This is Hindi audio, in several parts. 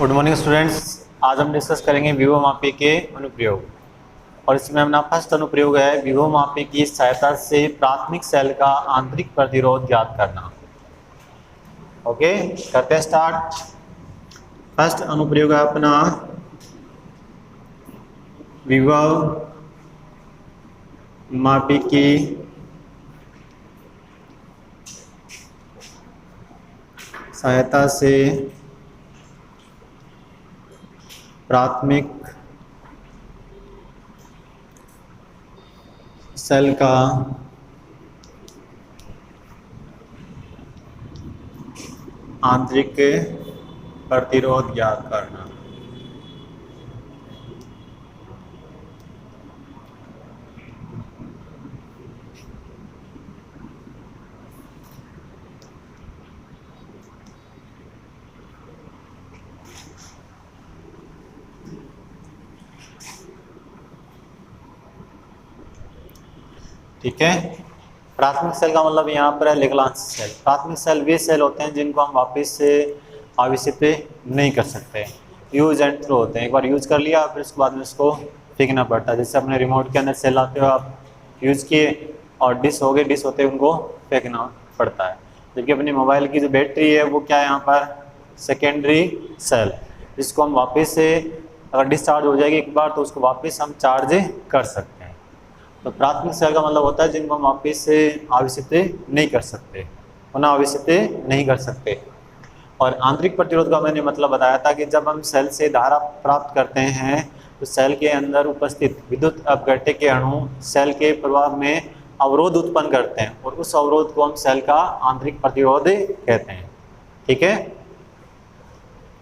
Good morning students. आज हम डिस्कस करेंगे विभव मापी के अनुप्रयोग और इसमें अपना फर्स्ट अनुप्रयोग है विभव मापी की सहायता से प्राथमिक सेल का आंतरिक प्रतिरोध ज्ञात करना। ओके, करते हैं स्टार्ट। फर्स्ट अनुप्रयोग है अपना विभव मापी की सहायता से प्राथमिक सेल का आंतरिक प्रतिरोध ज्ञात करना। ठीक है, प्राथमिक सेल का मतलब यहाँ पर है लेग्रांज सेल। प्राथमिक सेल वे सेल होते हैं जिनको हम वापस से आविष्कृत नहीं कर सकते, यूज एंड थ्रो होते हैं। एक बार यूज कर लिया फिर उसके बाद में उसको फेंकना पड़ता है। जैसे अपने रिमोट के अंदर सेल आते हो आप यूज किए और डिश हो गए, डिश होते हैं उनको फेंकना पड़ता है। जबकि अपनी मोबाइल की जो बैटरी है वो क्या है यहाँ पर सेकेंडरी सेल, जिसको हम वापस से अगर डिस्चार्ज हो जाएगी एक बार तो उसको वापस हम चार्ज कर सकते हैं। तो प्राथमिक सेल का मतलब होता है जिनको हम वापस से आविष्कृत नहीं कर सकते, पुनः आविष्कृत नहीं कर सकते। और आंतरिक प्रतिरोध का मैंने मतलब बताया था कि जब हम सेल से धारा प्राप्त करते हैं तो सेल के अंदर उपस्थित विद्युत अपघट्य के अणु सेल के प्रवाह में अवरोध उत्पन्न करते हैं और उस अवरोध को हम सेल का आंतरिक प्रतिरोध कहते हैं। ठीक है,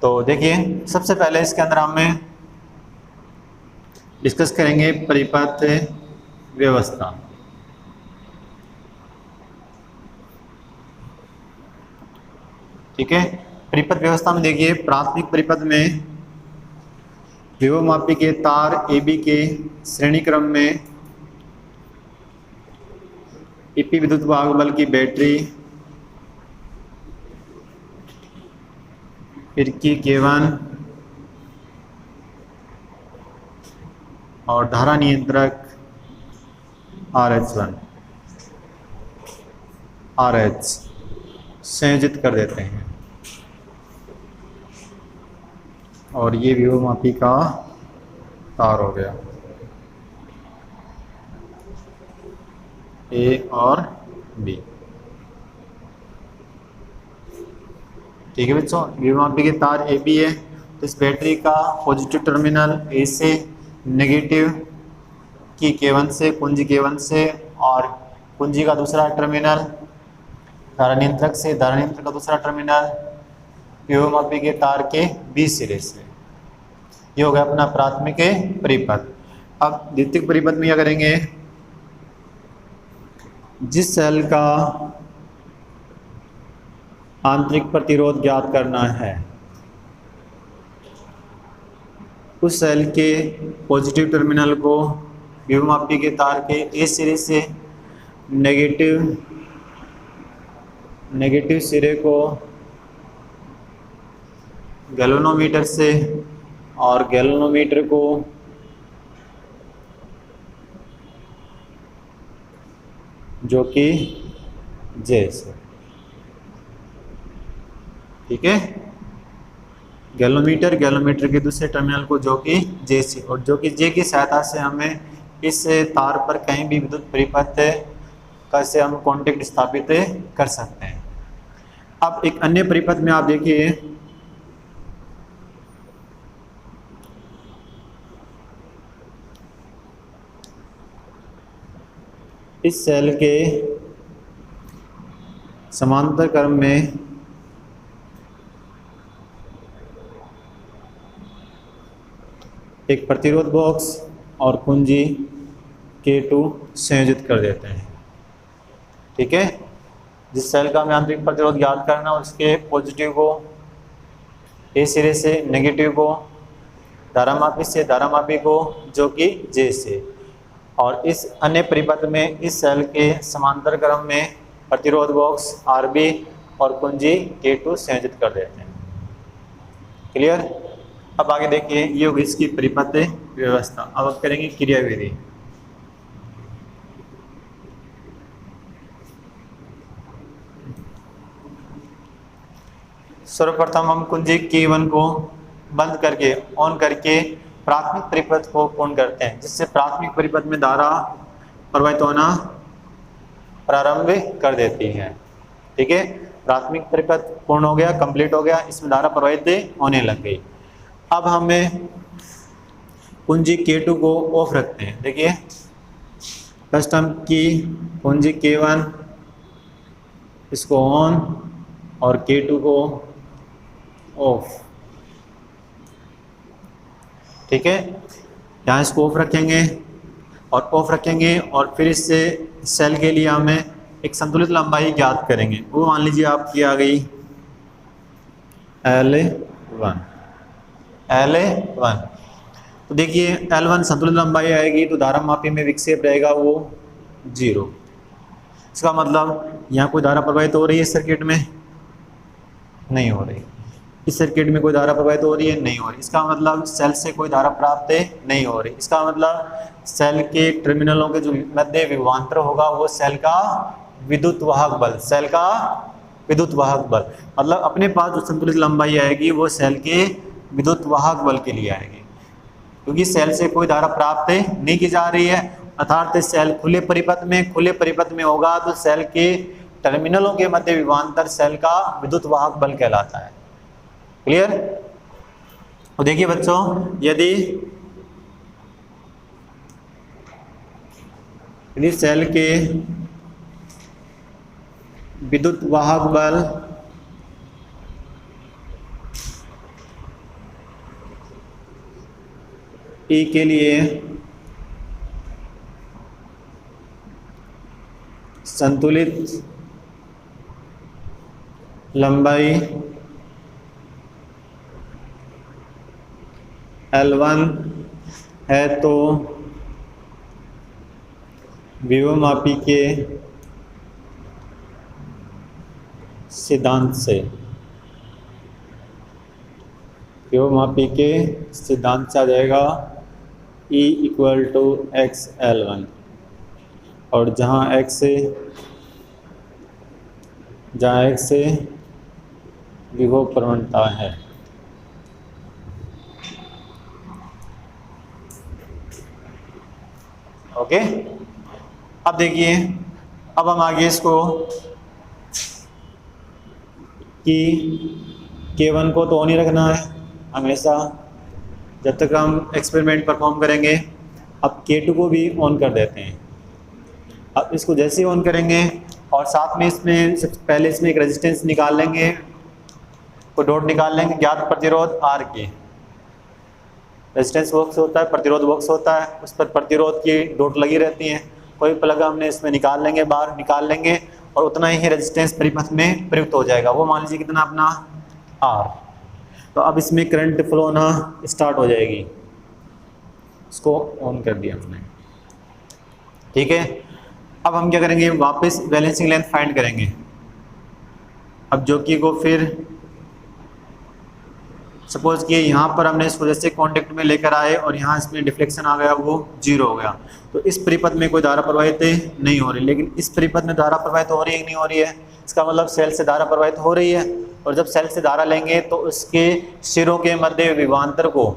तो देखिए सबसे पहले इसके अंदर हमें डिस्कस करेंगे परिपथ व्यवस्था। ठीक है, परिपथ व्यवस्था में देखिए प्राथमिक परिपथ में विभव मापी के तार AB के श्रेणी क्रम में EP विद्युत वाहक बल की बैटरी, फिरकी K1 और धारा नियंत्रक RH1 RH संयोजित कर देते हैं और ये विभव मापी का तार हो गया A और B। ठीक है बच्चों, विभव मापी के तार AB है तो इस बैटरी का पॉजिटिव टर्मिनल A से नेगेटिव की K1 से कुंजी K1 से और कुंजी का दूसरा टर्मिनल धारा नियंत्रक से, धारा नियंत्रक का दूसरा टर्मिनल विभव मापी के तार के B सिरे से। ये हो गया अपना प्राथमिक परिपथ। अब द्वितीयक परिपथ में क्या करेंगे, जिस सेल का आंतरिक प्रतिरोध ज्ञात करना है उस सेल के पॉजिटिव टर्मिनल को विभव मापी के तार के A सिरे से नेगेटिव सिरे को गैल्वेनोमीटर से और गैल्वेनोमीटर को जो कि J से। ठीक है, गैल्वेनोमीटर के दूसरे टर्मिनल को जो कि J से, और जो कि J की सहायता से हमें इस तार पर कहीं भी विद्युत परिपथ का से हम कांटेक्ट स्थापित कर सकते हैं। अब एक अन्य परिपथ में आप देखिए इस सेल के समांतर क्रम में एक प्रतिरोध बॉक्स और कुंजी K2 संयोजित कर देते हैं। ठीक है, जिस सेल का हमें आंतरिक प्रतिरोध ज्ञात करना उसके पॉजिटिव को A सिरे से, नेगेटिव को धारामापी से, धारामापी को जो कि J से, और इस अन्य परिपथ में इस सेल के समांतर क्रम में प्रतिरोध बॉक्स RB और कुंजी K2 संयोजित कर देते हैं। क्लियर। अब आगे देखिए, ये होगी इसकी परिपथ व्यवस्था। अब करेंगे क्रियाविधि। सर्वप्रथम हम कुंजी K1 को बंद करके ऑन करके प्राथमिक परिपथ को पूर्ण करते हैं, जिससे प्राथमिक परिपथ में धारा प्रवाहित होना प्रारंभ कर देती है। ठीक है, प्राथमिक परिपथ पूर्ण हो गया, कंप्लीट हो गया, इसमें धारा प्रवाहित होने लग गई। अब हमें कुंजी K2 को ऑफ रखते हैं। देखिए, फर्स्ट हम की कुंजी K1 इसको ऑन और K2 को ऑफ। ठीक है, यहाँ इसको ऑफ रखेंगे और ऑफ रखेंगे और फिर इससे सेल के लिए हमें एक संतुलित लंबाई ज्ञात करेंगे। वो मान लीजिए आपकी आ गई L1। तो देखिए L1 संतुलित लंबाई आएगी तो धारा मापी में विक्षेप रहेगा वो 0। इसका मतलब यहाँ कोई धारा प्रवाहित हो रही है इस सर्किट में? नहीं हो रही। इस सर्किट में कोई धारा प्रवाहित हो रही है? नहीं हो रही। इसका मतलब सेल से कोई धारा प्राप्त नहीं हो रही। इसका मतलब सेल के टर्मिनलों के जो मध्य विभवांतर होगा वो सेल का विद्युत वाहक बल, सेल का विद्युत वाहक बल, मतलब अपने पास जो संतुलित लंबाई आएगी वो सेल के विद्युत वाहक बल के लिए आएगी, क्योंकि सेल से कोई धारा प्राप्त नहीं की जा रही है। अर्थात सेल खुले परिपथ में होगा तो सेल के टर्मिनलों के मध्य विभवांतर सेल का विद्युत वाहक बल कहलाता है। क्लियर? तो देखिए बच्चों, यदि सेल के विद्युत वाहक बल E के लिए संतुलित लंबाई L1 है तो विभवमापी के सिद्धांत से आ जाएगा E = XL1, और जहाँ X से विभव प्रवणता है। ओके, अब देखिए, अब हम आगे इसको कि K1 को तो ऑन ही रखना है हमेशा जब तक हम एक्सपेरिमेंट परफॉर्म करेंगे। अब K2 को भी ऑन कर देते हैं। अब इसको जैसे ही ऑन करेंगे और साथ में इसमें सबसे पहले इसमें एक रेजिस्टेंस निकाल लेंगे, कोई डॉट निकाल लेंगे ज्ञात प्रतिरोध R की। रेजिस्टेंस बॉक्स होता है, प्रतिरोध बॉक्स होता है, उस पर प्रतिरोध की डॉट लगी रहती हैं। कोई प्लग हमने इसमें निकाल लेंगे, बाहर निकाल लेंगे और उतना ही रेजिस्टेंस परिपथ में प्रयुक्त हो जाएगा। वो मान लीजिए कितना, अपना R। तो अब इसमें करंट फ्लो होना स्टार्ट हो जाएगी। इसको ऑन कर दिया हमने। ठीक है, अब हम क्या करेंगे, वापस बैलेंसिंग लेंथ फाइंड करेंगे। अब जो कि को फिर सपोज कि यहाँ पर हमने इसको जैसे कॉन्टेक्ट में लेकर आए और यहाँ इसमें डिफ्लेक्शन आ गया, वो 0 हो गया। तो इस परिपथ में कोई धारा प्रवाहित नहीं हो रही, लेकिन इस परिपथ में धारा प्रवाहित हो रही है कि नहीं हो रही है? इसका मतलब सेल से धारा प्रवाहित हो रही है, और जब सेल से धारा लेंगे तो उसके सिरों के मध्य विभवांतर को,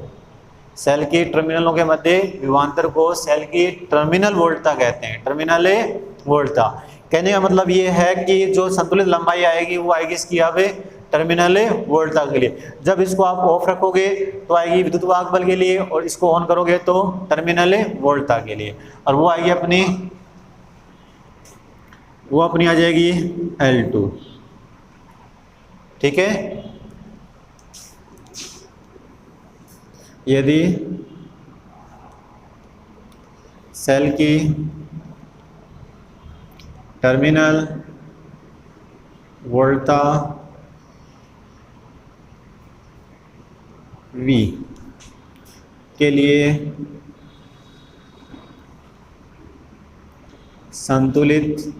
सेल की टर्मिनलों के मध्य विभवांतर को सेल की टर्मिनल वोल्टता कहते हैं। टर्मिनल वोल्टता कहने का मतलब ये है कि जो संतुलित लंबाई आएगी वो आएगी इसकी अब टर्मिनल वोल्टता के लिए। जब इसको आप ऑफ रखोगे तो आएगी विद्युत वाहक बल के लिए, और इसको ऑन करोगे तो टर्मिनल वोल्टता के लिए, और वो आएगी अपनी आ जाएगी L2। ठीक है, यदि सेल की टर्मिनल वोल्टता V के लिए संतुलित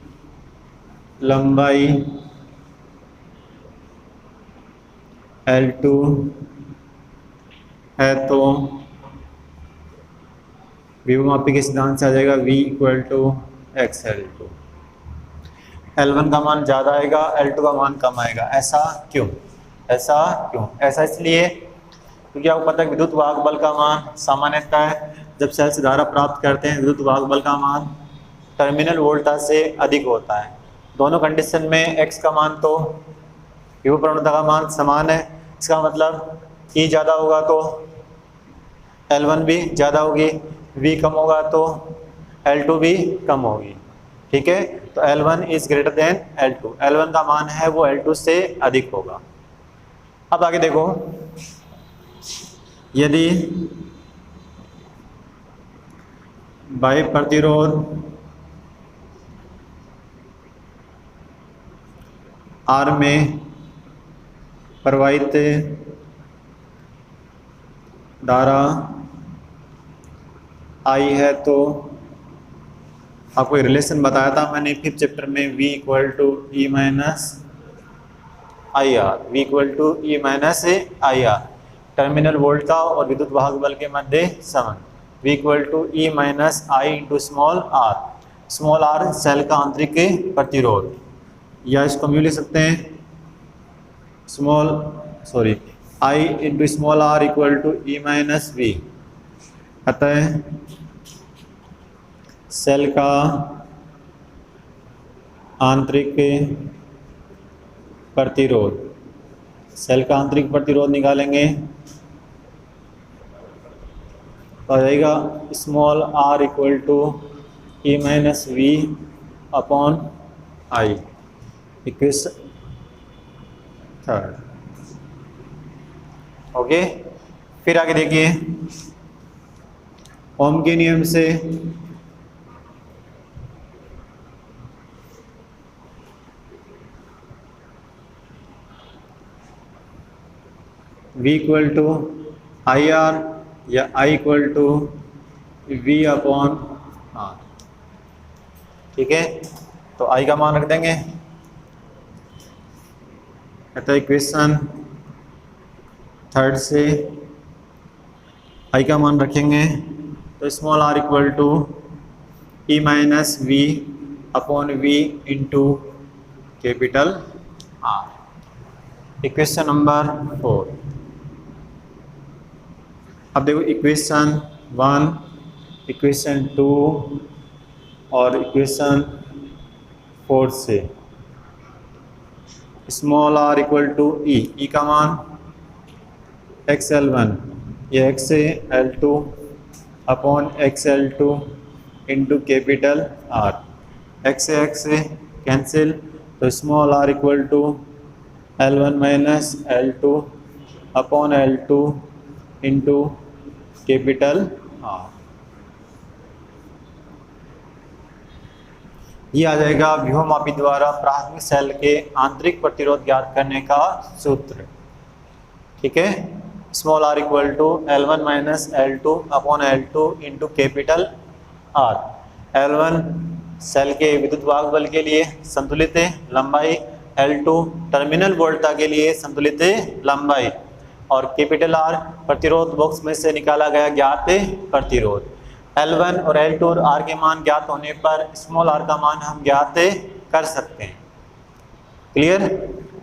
लंबाई L2 है तो विभवमापी के सिद्धांत से आ जाएगा V equal to x L2। L1 का मान ज़्यादा आएगा, L2 का मान कम आएगा। ऐसा क्यों? ऐसा इसलिए क्योंकि आपको पता है विद्युत वाहक बल का मान सामान्यतः जब सेल से धारा प्राप्त करते हैं विद्युत वाहक बल का मान टर्मिनल वोल्टेज से अधिक होता है। दोनों कंडीशन में x का मान तो विभव प्रवणता का मान समान है। इसका मतलब E ज़्यादा होगा तो L1 भी ज़्यादा होगी, V कम होगा तो L2 भी कम होगी। ठीक है, तो L1 is greater than L2। L1 का मान है वो L2 से अधिक होगा। अब आगे देखो, यदि बाह्य प्रतिरोध R में प्रवाहित धारा I है तो आपको रिलेशन बताया था मैंने 5th चैप्टर में, V equal to E minus I R, terminal volt का और विद्युत वाहक बल के मध्य संबंध। V equal to E minus I into small r cell का आंतरिक प्रतिरोध, या इसको हम यूँ लिख सकते हैं I into small r equal to E minus v. अतः सेल का आंतरिक प्रतिरोध निकालेंगे तो आ जाएगा small r equal to E minus we upon I. Equation 3। Okay, फिर आगे देखिए, ओम के नियम से V equal to I r या I equal to V upon r. ठीक है, तो I का मान रख देंगे। अतः इक्वेशन 3 से I का मान रखेंगे तो small r equal to E minus we upon V into capital R। Equation number 4। अब देखो इक्वेशन 1, इक्वेशन 2 और इक्वेशन 4 से small r equal to E का मान XL1 ये x से L2 upon XL2 into capital R। x से कैंसिल तो small r equal to L1 minus L2 upon L2 into capital R। ये आ जाएगा विभवमापी द्वारा प्राथमिक सेल के आंतरिक प्रतिरोध ज्ञात करने का सूत्र। ठीक है, small r equal to L1 minus L2 upon L2 into capital R। L1 cell के विद्युत वाहक बल के लिए संतुलित लंबाई, L2 टर्मिनल वोल्टता के लिए संतुलित लंबाई, और कैपिटल R प्रतिरोध बॉक्स में से निकाला गया ज्ञात प्रतिरोध। L1 और L2 और R के मान ज्ञात होने पर स्मॉल r का मान हम ज्ञात कर सकते हैं। क्लियर?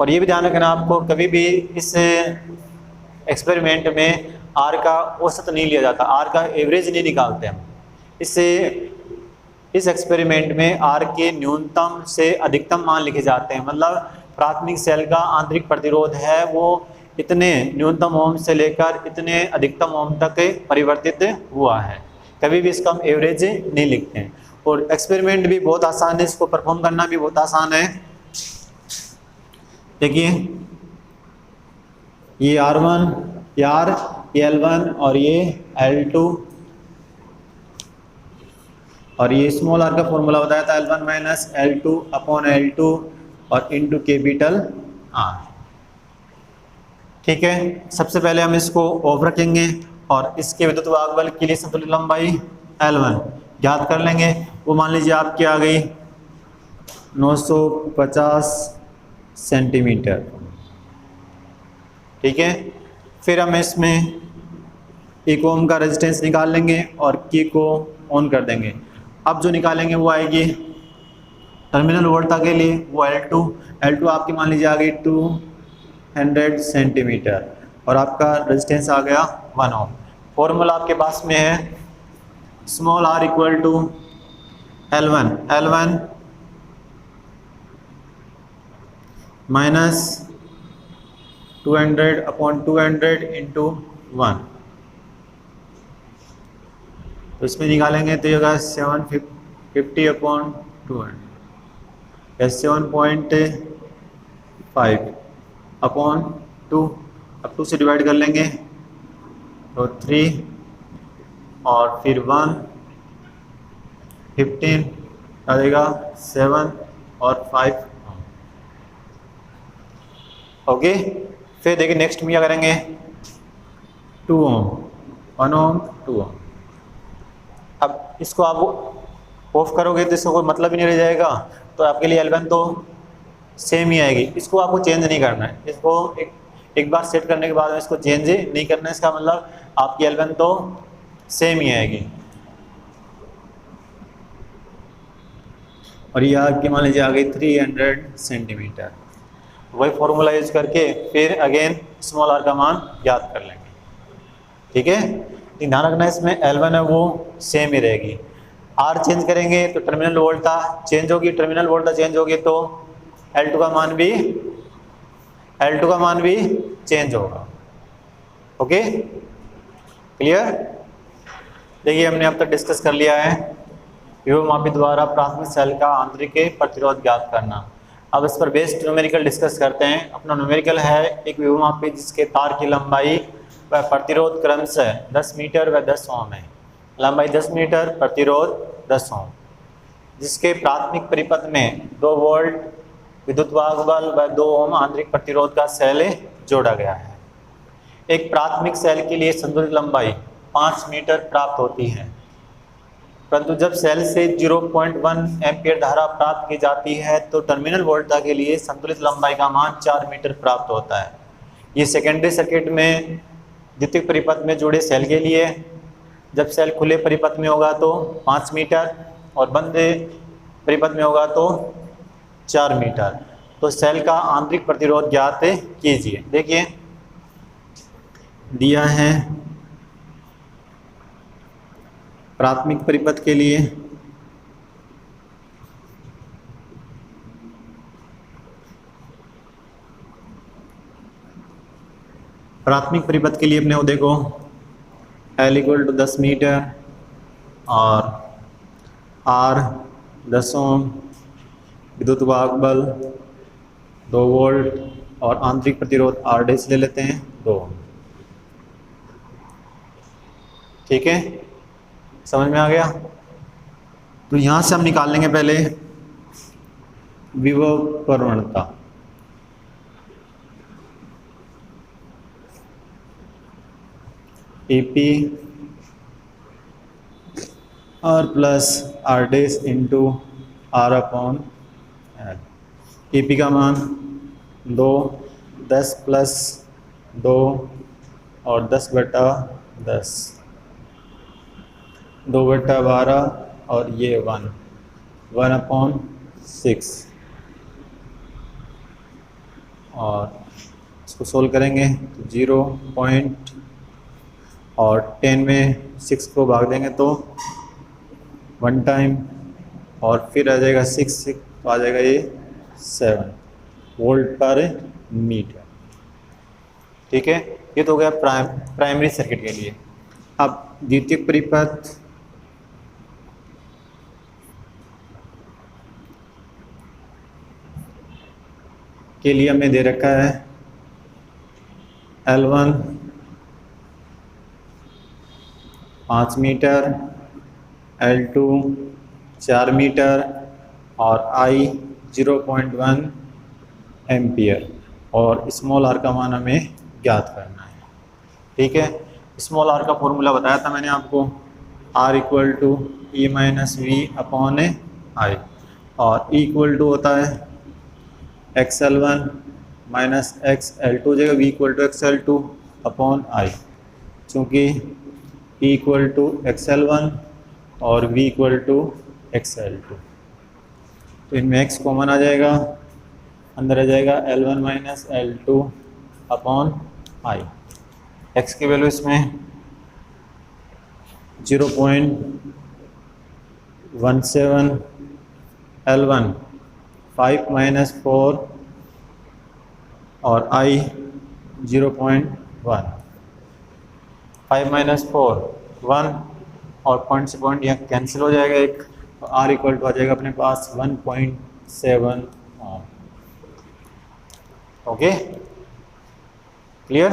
और ये भी ध्यान रखना आपको, कभी भी इस एक्सपेरिमेंट में R का औसत नहीं लिया जाता, R का एवरेज नहीं निकालते हम। इस एक्सपेरिमेंट में R के न्यूनतम से अधिकतम मान लिखे जाते हैं। मतलब प्राथमिक सेल का आंतरिक प्रतिरोध है वो इतने न्यूनतम ओम से लेकर इतने अधिकतम ओम तक परिवर्तित हुआ है। कभी भी इसका हम एवरेज नहीं लिखते हैं। और एक्सपेरिमेंट भी बहुत आसान है, इसको परफॉर्म करना भी बहुत आसान है। देखिए ये R1, ये L1 और ये L2, और ये स्मॉल r का फॉर्मूला बताया था L1 minus L2 upon L2 और इंटू कैपिटल R। ठीक है, सबसे पहले हम इसको ऑफ रखेंगे और इसके विद्युत वाहक बल के लिए संतुलित लंबाई L1 ज्ञात कर लेंगे। वो मान लीजिए आपकी आ गई 950 सेंटीमीटर। ठीक है, फिर हम इसमें 1 ओम का रेजिस्टेंस निकाल लेंगे और की को ऑन कर देंगे। अब जो निकालेंगे वो आएगी टर्मिनल वोल्टा के लिए वो L2 आपकी मान लीजिए आ गई 200 सेंटीमीटर और आपका रेजिस्टेंस आ गया 1 ओम। फॉर्मूला आपके पास में है small r equal to L1 minus 200/200 into 1। तो इसमें निकालेंगे तो ये होगा 750/200 या 7.5/2। अब 2 से डिवाइड कर लेंगे तो 3 और फिर 1 15 आ जाएगा 7 और 5। ओके, फिर देखिए नेक्स्ट में क्या करेंगे 2 ओम 1 ओम 2 ओम। अब इसको आप ऑफ करोगे तो इसको कोई मतलब ही नहीं रह जाएगा, तो आपके लिए L1 तो सेम ही आएगी। इसको आपको चेंज नहीं करना है, इसको एक बार सेट करने के बाद में इसको चेंज नहीं करना है। इसका मतलब आपकी L1 तो सेम ही आएगी। और ये आपकी मान लीजिए आ गई 300 सेंटीमीटर। वही फॉर्मूला यूज करके फिर अगेन स्मॉल r का मान याद कर लेंगे। ठीक है, ध्यान रखना इसमें L1 है वो सेम ही रहेगी। R चेंज करेंगे तो टर्मिनल वोल्टा चेंज होगी, टर्मिनल वोल्टा चेंज होगी तो L2 का मान भी चेंज होगा। Okay, clear. देखिए हमने अब तक डिस्कस कर लिया है विभवमापी द्वारा प्राथमिक सेल का आंतरिक प्रतिरोध ज्ञात करना। अब इस पर बेस्ड न्यूमेरिकल डिस्कस करते हैं। अपना न्यूमेरिकल है एक विभवमापी जिसके तार की लंबाई व प्रतिरोध क्रमशः 10 मीटर व 10 ओम है। लंबाई 10 मीटर, प्रतिरोध 10 ओम, जिसके प्राथमिक परिपथ में 2 वोल्ट विद्युत वाहक बल व 2 ओम आंतरिक प्रतिरोध का सेल जोड़ा गया है। एक प्राथमिक सेल के लिए संतुलित लंबाई 5 मीटर प्राप्त होती है, परंतु जब सेल से 0.1 एम्पीयर धारा प्राप्त की जाती है तो टर्मिनल वोल्टा के लिए संतुलित लंबाई का मान 4 मीटर प्राप्त होता है। ये सेकेंडरी सर्किट में द्वितीयक परिपथ में जुड़े सेल के लिए। जब सेल खुले परिपथ में होगा तो 5 मीटर और बंद परिपथ में होगा तो 4 मीटर। तो सेल का आंतरिक प्रतिरोध ज्ञात कीजिए। देखिए दिया है प्राथमिक परिपथ के लिए अपने वो देखो L इक्वल टू 10 मीटर और R 10 ओम, विद्युत वाहक बल 2 वोल्ट और आंतरिक प्रतिरोध R डैश ले लेते हैं 2। ठीक है, समझ में आ गया। तो यहाँ से हम निकाल लेंगे पहले विभव प्रवणता। EP R plus R dash into R upon L। EP का मान 2, 10 प्लस 2 और 10/10, 2/12 और ये 1/6। और इसको सोल्व करेंगे तो 0 और 10 में 6 को भाग देंगे तो 1 टाइम और फिर आ जाएगा 6 तो आ जाएगा ये 7 वोल्ट पर मीटर। ठीक है, ये तो हो गया प्राइमरी सर्किट के लिए। अब द्वितीयक परिपथ के लिए हमें दे रखा है L1 5 मीटर, L2 4 मीटर और I 0.1 एम्पियर और स्मॉल r का मान हमें ज्ञात करना है। ठीक है, स्मॉल r का फॉर्मूला बताया था मैंने आपको, R equal to E minus we upon I और E इक्वल टू होता है XL1 माइनस XL2 जगह V equal to XL2 upon I। चूँकि P इक्वल टू XL1 और V इक्वल टू XL2। तो इनमें x कॉमन आ जाएगा, अंदर आ जाएगा L1 minus L2 upon I। x की वैल्यू इसमें 0.17, L1 5 माइनस 4 और I 0.1। 5 माइनस 4 1 और पॉइंट से पॉइंट यहाँ कैंसिल हो जाएगा एक, तो R इक्वल टू आ जाएगा अपने पास 1.7 ओके, क्लियर।